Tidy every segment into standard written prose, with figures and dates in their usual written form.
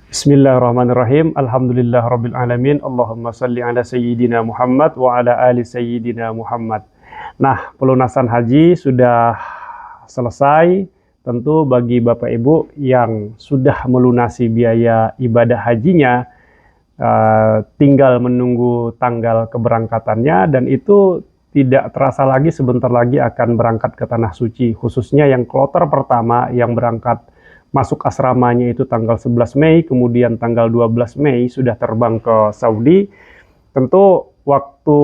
Bismillahirrahmanirrahim. Alhamdulillahirabbil alamin. Allahumma shalli ala sayyidina Muhammad wa ala ali sayyidina Muhammad. Nah, pelunasan haji sudah selesai. Tentu bagi Bapak Ibu yang sudah melunasi biaya ibadah hajinya, tinggal menunggu tanggal keberangkatannya, dan itu tidak terasa lagi, sebentar lagi akan berangkat ke Tanah Suci, khususnya yang kloter pertama yang berangkat masuk asramanya itu tanggal 11 Mei, kemudian tanggal 12 Mei sudah terbang ke Saudi. Tentu waktu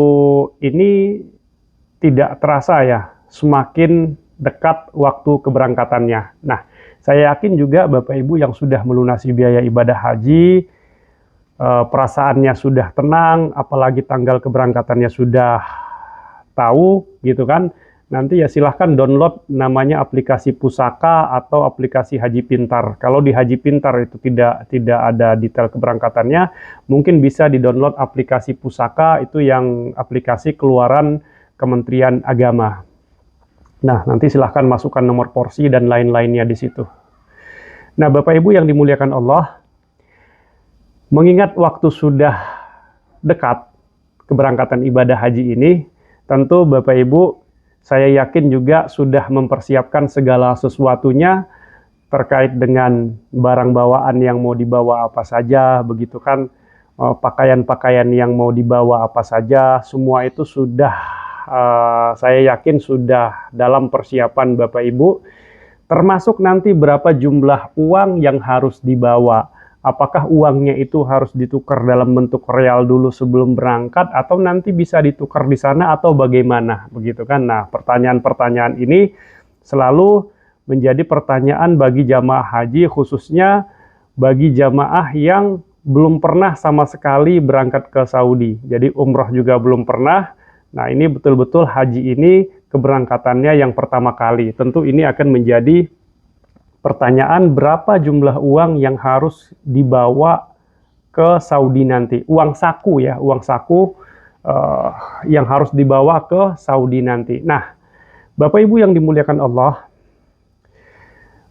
ini tidak terasa ya, semakin dekat waktu keberangkatannya. Nah, saya yakin juga Bapak Ibu yang sudah melunasi biaya ibadah haji, perasaannya sudah tenang, apalagi tanggal keberangkatannya sudah tahu gitu kan. Nanti ya silahkan download namanya aplikasi Pusaka atau aplikasi Haji Pintar. Kalau di Haji Pintar itu tidak ada detail keberangkatannya, mungkin bisa di-download aplikasi Pusaka, itu yang aplikasi keluaran Kementerian Agama. Nah, nanti silahkan masukkan nomor porsi dan lain-lainnya di situ. Nah, Bapak Ibu yang dimuliakan Allah, mengingat waktu sudah dekat keberangkatan ibadah haji ini, tentu Bapak Ibu, saya yakin juga sudah mempersiapkan segala sesuatunya terkait dengan barang bawaan yang mau dibawa apa saja, begitu kan, pakaian-pakaian yang mau dibawa apa saja, semua itu sudah, saya yakin sudah dalam persiapan Bapak Ibu, termasuk nanti berapa jumlah uang yang harus dibawa. Apakah uangnya itu harus ditukar dalam bentuk real dulu sebelum berangkat, atau nanti bisa ditukar di sana, atau bagaimana, begitu kan? Nah, pertanyaan-pertanyaan ini selalu menjadi pertanyaan bagi jamaah haji, khususnya bagi jamaah yang belum pernah sama sekali berangkat ke Saudi. Jadi umroh juga belum pernah. Nah, ini betul-betul haji ini keberangkatannya yang pertama kali. Tentu ini akan menjadi pertanyaan, berapa jumlah uang yang harus dibawa ke Saudi nanti. Uang saku ya, uang saku yang harus dibawa ke Saudi nanti. Nah, Bapak Ibu yang dimuliakan Allah,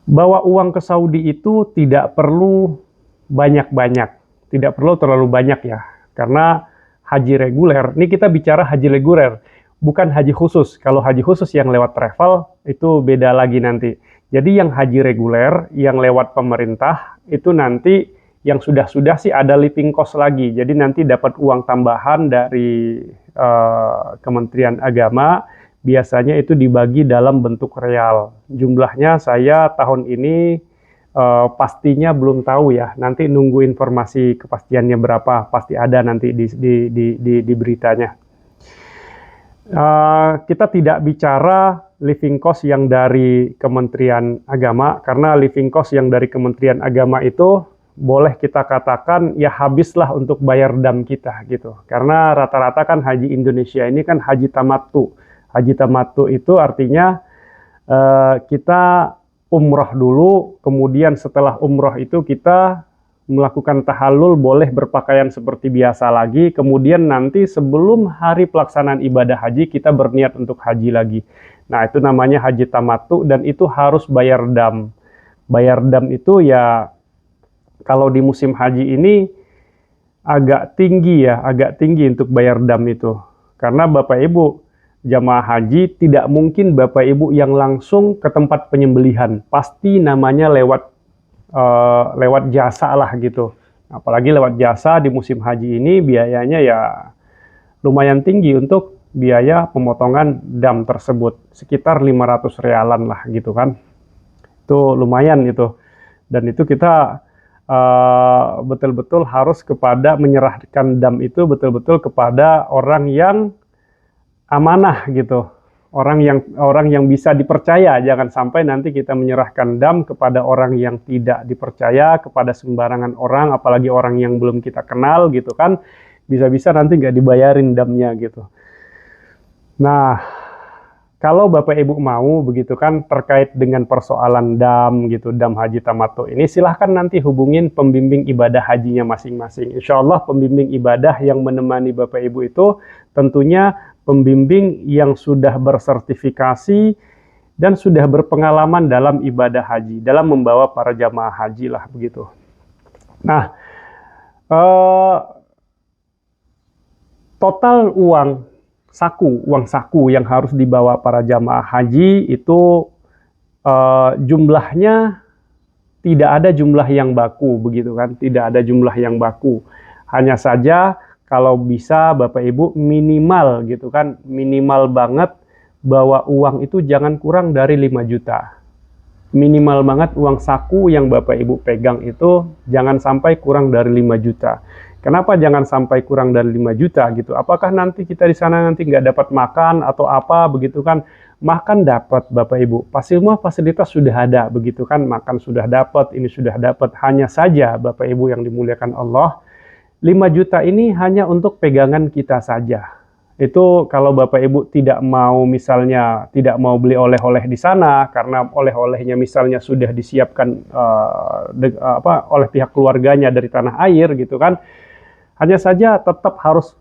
bawa uang ke Saudi itu tidak perlu banyak-banyak, tidak perlu terlalu banyak ya, karena haji reguler, ini kita bicara haji reguler, bukan haji khusus. Kalau haji khusus yang lewat travel, itu beda lagi nanti. Jadi yang haji reguler, yang lewat pemerintah, itu nanti yang sudah-sudah sih ada living cost lagi. Jadi nanti dapat uang tambahan dari Kementerian Agama, biasanya itu dibagi dalam bentuk real. Jumlahnya saya tahun ini pastinya belum tahu ya, nanti nunggu informasi kepastiannya berapa, pasti ada nanti di beritanya. Kita tidak bicara living cost yang dari Kementerian Agama, karena living cost yang dari Kementerian Agama itu boleh kita katakan ya habislah untuk bayar dam kita gitu. Karena rata-rata kan haji Indonesia ini kan haji tamattu. Haji tamattu itu artinya kita umroh dulu, kemudian setelah umroh itu kita melakukan tahallul, boleh berpakaian seperti biasa lagi, kemudian nanti sebelum hari pelaksanaan ibadah haji kita berniat untuk haji lagi. Nah, itu namanya haji tamattu, dan itu harus bayar dam. Bayar dam itu ya kalau di musim haji ini agak tinggi ya, agak tinggi untuk bayar dam itu. Karena Bapak Ibu jamaah haji tidak mungkin Bapak Ibu yang langsung ke tempat penyembelihan, pasti namanya lewat jasa lah gitu. Apalagi lewat jasa di musim haji ini biayanya ya lumayan tinggi untuk biaya pemotongan dam tersebut, sekitar 500 realan lah gitu kan. Itu lumayan gitu. Dan itu kita betul-betul harus menyerahkan dam itu betul-betul kepada orang yang amanah gitu. Orang yang bisa dipercaya. Jangan sampai nanti kita menyerahkan dam kepada orang yang tidak dipercaya, kepada sembarangan orang, apalagi orang yang belum kita kenal gitu kan, bisa-bisa nanti nggak dibayarin damnya gitu. Nah, kalau Bapak Ibu mau begitu kan terkait dengan persoalan dam gitu, dam haji tamattu ini, silahkan nanti hubungin pembimbing ibadah hajinya masing-masing. Insya Allah pembimbing ibadah yang menemani Bapak Ibu itu tentunya pembimbing yang sudah bersertifikasi dan sudah berpengalaman dalam ibadah haji, dalam membawa para jamaah haji lah begitu. Nah, eh, total uang saku yang harus dibawa para jamaah haji itu jumlahnya tidak ada jumlah yang baku, begitu kan? Tidak ada jumlah yang baku. Hanya saja kalau bisa Bapak Ibu minimal gitu kan, minimal banget bawa uang itu jangan kurang dari 5 juta. Minimal banget uang saku yang Bapak Ibu pegang itu jangan sampai kurang dari 5 juta. Kenapa jangan sampai kurang dari 5 juta gitu? Apakah nanti kita di sana nanti nggak dapat makan atau apa begitu kan? Makan dapat Bapak Ibu. Semua fasilitas sudah ada begitu kan? Makan sudah dapat, ini sudah dapat. Hanya saja Bapak Ibu yang dimuliakan Allah, 5 juta ini hanya untuk pegangan kita saja. Itu kalau Bapak Ibu tidak mau misalnya tidak mau beli oleh-oleh di sana karena oleh-olehnya misalnya sudah disiapkan oleh pihak keluarganya dari tanah air gitu kan. Hanya saja tetap harus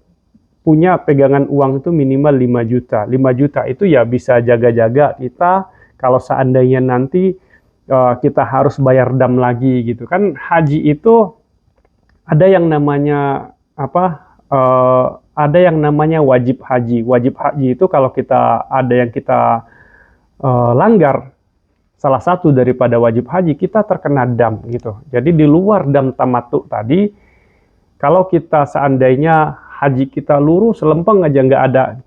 punya pegangan uang itu minimal 5 juta. 5 juta itu ya bisa jaga-jaga kita kalau seandainya nanti kita harus bayar dam lagi gitu kan. Haji itu ada yang namanya ada yang namanya wajib haji. Wajib haji itu kalau kita ada yang kita langgar salah satu daripada wajib haji, kita terkena dam gitu. Jadi di luar dam tamattu tadi, kalau kita seandainya haji kita lurus lempeng aja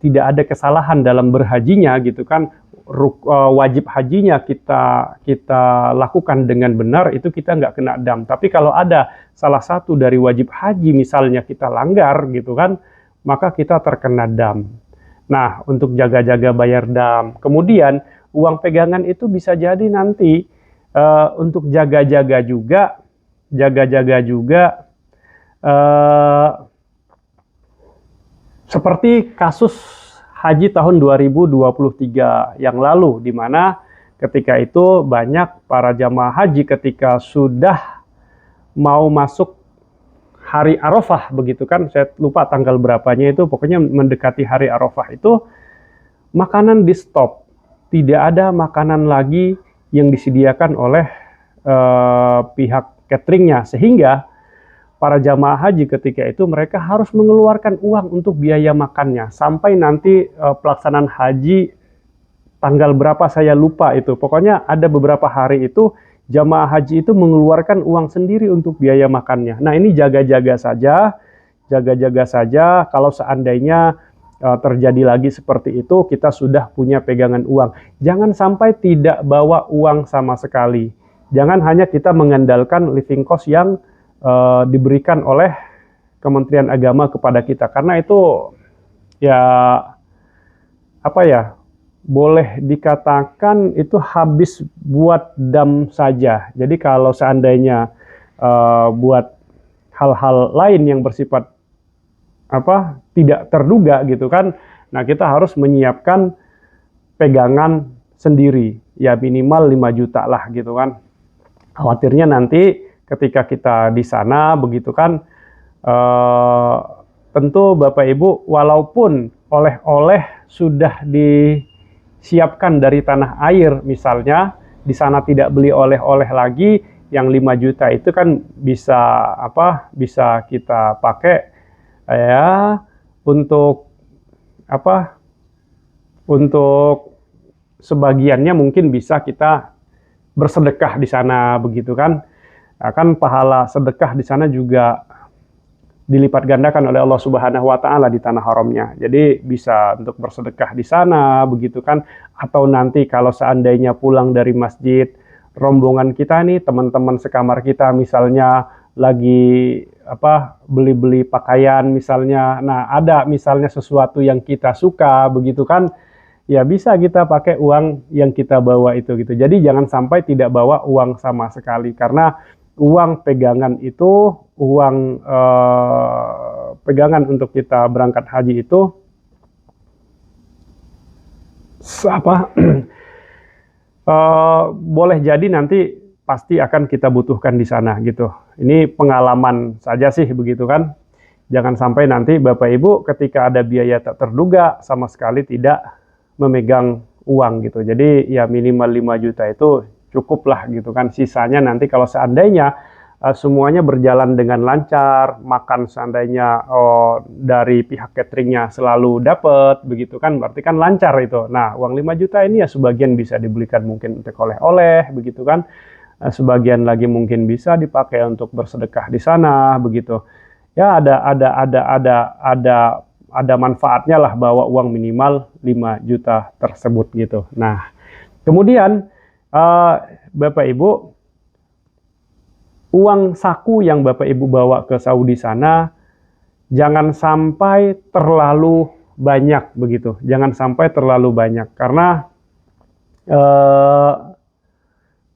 tidak ada kesalahan dalam berhajinya gitu kan, wajib hajinya kita lakukan dengan benar, itu kita nggak kena dam. Tapi kalau ada salah satu dari wajib haji misalnya kita langgar gitu kan, maka kita terkena dam. Nah, untuk jaga-jaga bayar dam. Kemudian uang pegangan itu bisa jadi nanti untuk jaga-jaga juga seperti kasus haji tahun 2023 yang lalu, di mana ketika itu banyak para jamaah haji ketika sudah mau masuk hari Arafah begitu kan, saya lupa tanggal berapanya itu, pokoknya mendekati hari Arafah itu makanan di stop, tidak ada makanan lagi yang disediakan oleh pihak cateringnya, sehingga para jamaah haji ketika itu mereka harus mengeluarkan uang untuk biaya makannya sampai nanti pelaksanaan haji tanggal berapa saya lupa itu. Pokoknya ada beberapa hari itu jamaah haji itu mengeluarkan uang sendiri untuk biaya makannya. Nah, ini jaga-jaga saja kalau seandainya terjadi lagi seperti itu, kita sudah punya pegangan uang. Jangan sampai tidak bawa uang sama sekali. Jangan hanya kita mengandalkan living cost yang diberikan oleh Kementerian Agama kepada kita, karena itu ya boleh dikatakan itu habis buat dam saja. Jadi kalau seandainya buat hal-hal lain yang bersifat tidak terduga gitu kan, nah kita harus menyiapkan pegangan sendiri ya minimal 5 juta lah gitu kan. Khawatirnya nanti ketika kita di sana begitu kan, tentu Bapak Ibu walaupun oleh-oleh sudah disiapkan dari tanah air misalnya, di sana tidak beli oleh-oleh lagi, yang 5 juta itu kan bisa kita pakai ya untuk untuk sebagiannya mungkin bisa kita bersedekah di sana begitu kan. Nah, kan pahala sedekah di sana juga dilipat gandakan oleh Allah Subhanahu wa taala di tanah haramnya. Jadi bisa untuk bersedekah di sana begitu kan, atau nanti kalau seandainya pulang dari masjid, rombongan kita nih, teman-teman sekamar kita misalnya lagi beli-beli pakaian misalnya. Nah, ada misalnya sesuatu yang kita suka begitu kan, ya bisa kita pakai uang yang kita bawa itu gitu. Jadi jangan sampai tidak bawa uang sama sekali, karena uang pegangan itu, uang pegangan untuk kita berangkat haji itu boleh jadi nanti pasti akan kita butuhkan di sana gitu. Ini pengalaman saja sih begitu kan. Jangan sampai nanti Bapak Ibu ketika ada biaya tak terduga sama sekali tidak memegang uang gitu. Jadi ya minimal 5 juta itu cukup lah gitu kan. Sisanya nanti kalau seandainya semuanya berjalan dengan lancar, makan seandainya dari pihak cateringnya selalu dapat, begitu kan, berarti kan lancar itu. Nah, uang 5 juta ini ya sebagian bisa dibelikan mungkin untuk oleh-oleh, begitu kan, sebagian lagi mungkin bisa dipakai untuk bersedekah di sana, begitu. Ya ada manfaatnya lah bawa uang minimal 5 juta tersebut gitu. Nah, kemudian Bapak Ibu, uang saku yang Bapak Ibu bawa ke Saudi sana jangan sampai terlalu banyak begitu. Jangan sampai terlalu banyak karena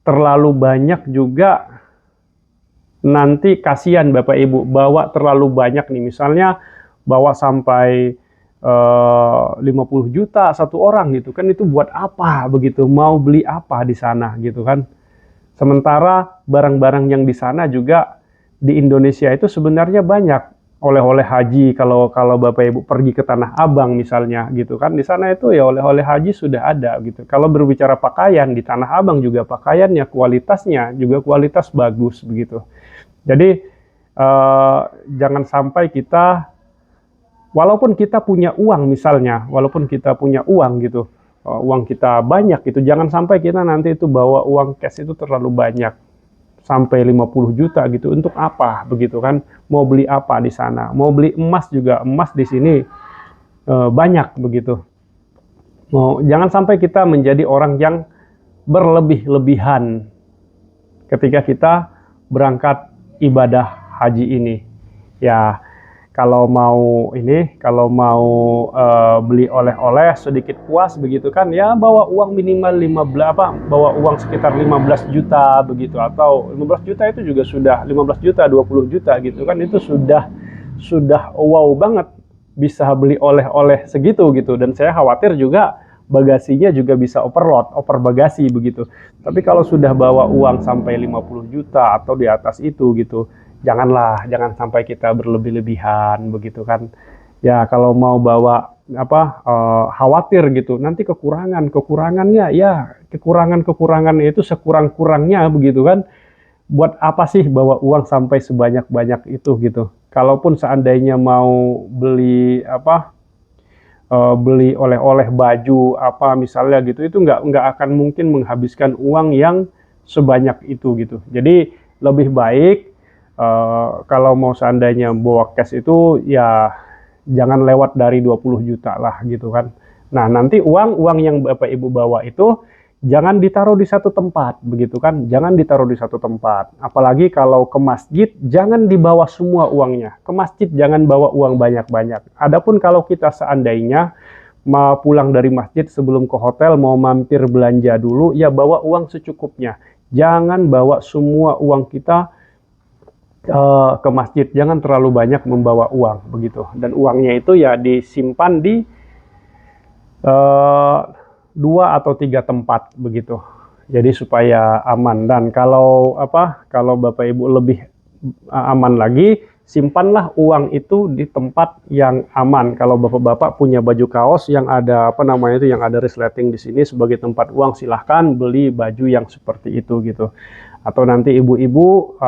terlalu banyak juga nanti kasihan Bapak Ibu bawa terlalu banyak nih, misalnya bawa sampai 50 juta satu orang gitu kan, itu buat apa begitu, mau beli apa di sana gitu kan. Sementara barang-barang yang di sana juga di Indonesia itu sebenarnya banyak oleh-oleh haji. Kalau Bapak Ibu pergi ke Tanah Abang misalnya gitu kan, di sana itu ya oleh-oleh haji sudah ada gitu. Kalau berbicara pakaian, di Tanah Abang juga pakaiannya kualitasnya juga kualitas bagus begitu. Jadi jangan sampai kita, walaupun kita punya uang misalnya, walaupun kita punya uang gitu, uang kita banyak gitu, jangan sampai kita nanti itu bawa uang cash itu terlalu banyak sampai 50 juta gitu. Untuk apa begitu kan, mau beli apa di sana, mau beli emas juga, emas di sini banyak begitu. Jangan sampai kita menjadi orang yang berlebih-lebihan ketika kita berangkat ibadah haji ini. Ya, kalau mau beli oleh-oleh sedikit puas begitu kan, ya bawa uang minimal 15, bawa uang sekitar 15 juta begitu, atau 15 juta itu juga sudah 15 juta 20 juta gitu kan, itu sudah wow banget bisa beli oleh-oleh segitu gitu. Dan saya khawatir juga bagasinya juga bisa overload, over bagasi begitu. Tapi kalau sudah bawa uang sampai 50 juta atau di atas itu gitu, jangan sampai kita berlebih-lebihan begitu kan. Ya kalau mau bawa khawatir gitu nanti kekurangannya, ya kekurangannya itu sekurang-kurangnya begitu kan. Buat apa sih bawa uang sampai sebanyak-banyak itu gitu. Kalaupun seandainya mau beli beli oleh-oleh baju apa misalnya gitu, itu nggak akan mungkin menghabiskan uang yang sebanyak itu gitu. Jadi lebih baik kalau mau seandainya bawa cash itu ya jangan lewat dari 20 juta lah gitu kan. Nah, nanti uang yang Bapak Ibu bawa itu jangan ditaruh di satu tempat begitu kan, jangan ditaruh di satu tempat. Apalagi kalau ke masjid, jangan dibawa semua uangnya. Ke masjid jangan bawa uang banyak-banyak. Adapun kalau kita seandainya mau pulang dari masjid sebelum ke hotel mau mampir belanja dulu, ya bawa uang secukupnya. Jangan bawa semua uang kita ke masjid, jangan terlalu banyak membawa uang begitu. Dan uangnya itu ya disimpan di 2 atau 3 tempat begitu. Jadi supaya aman. Dan kalau Bapak Ibu lebih aman lagi, simpanlah uang itu di tempat yang aman. Kalau Bapak-bapak punya baju kaos yang ada yang ada resleting di sini sebagai tempat uang, silahkan beli baju yang seperti itu gitu. Atau nanti ibu-ibu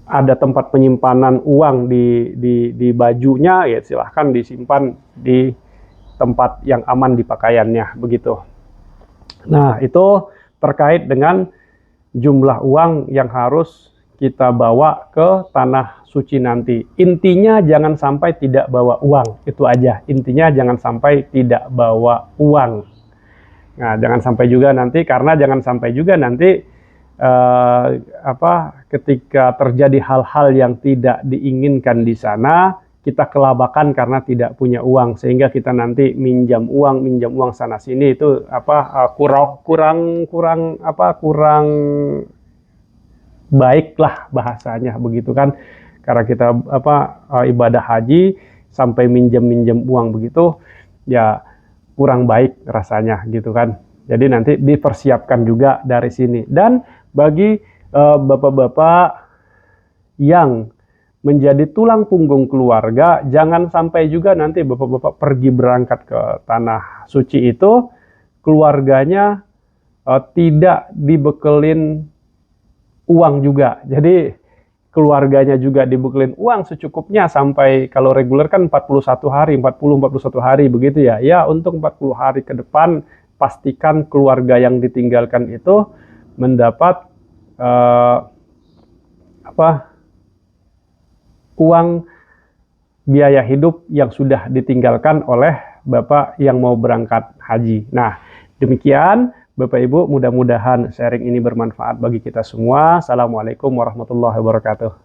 ada tempat penyimpanan uang di bajunya, ya silahkan disimpan di tempat yang aman di pakaiannya begitu. Nah, itu terkait dengan jumlah uang yang harus kita bawa ke tanah suci nanti. Intinya jangan sampai tidak bawa uang, itu aja. Intinya jangan sampai tidak bawa uang. Nah, jangan sampai juga nanti ketika terjadi hal-hal yang tidak diinginkan di sana, kita kelabakan karena tidak punya uang, sehingga kita nanti minjam uang sana sini, itu kurang baik lah bahasanya begitu kan. Karena kita ibadah haji sampai minjam uang begitu, ya kurang baik rasanya gitu kan. Jadi nanti dipersiapkan juga dari sini. Dan bagi bapak-bapak yang menjadi tulang punggung keluarga, jangan sampai juga nanti bapak-bapak pergi berangkat ke tanah suci itu, keluarganya tidak dibekelin uang juga. Jadi keluarganya juga dibekelin uang secukupnya sampai kalau reguler kan 41 hari, 41 hari begitu ya. Ya, untuk 40 hari ke depan pastikan keluarga yang ditinggalkan itu mendapat uang biaya hidup yang sudah ditinggalkan oleh Bapak yang mau berangkat haji. Nah, demikian Bapak Ibu, mudah-mudahan sharing ini bermanfaat bagi kita semua. Assalamualaikum warahmatullahi wabarakatuh.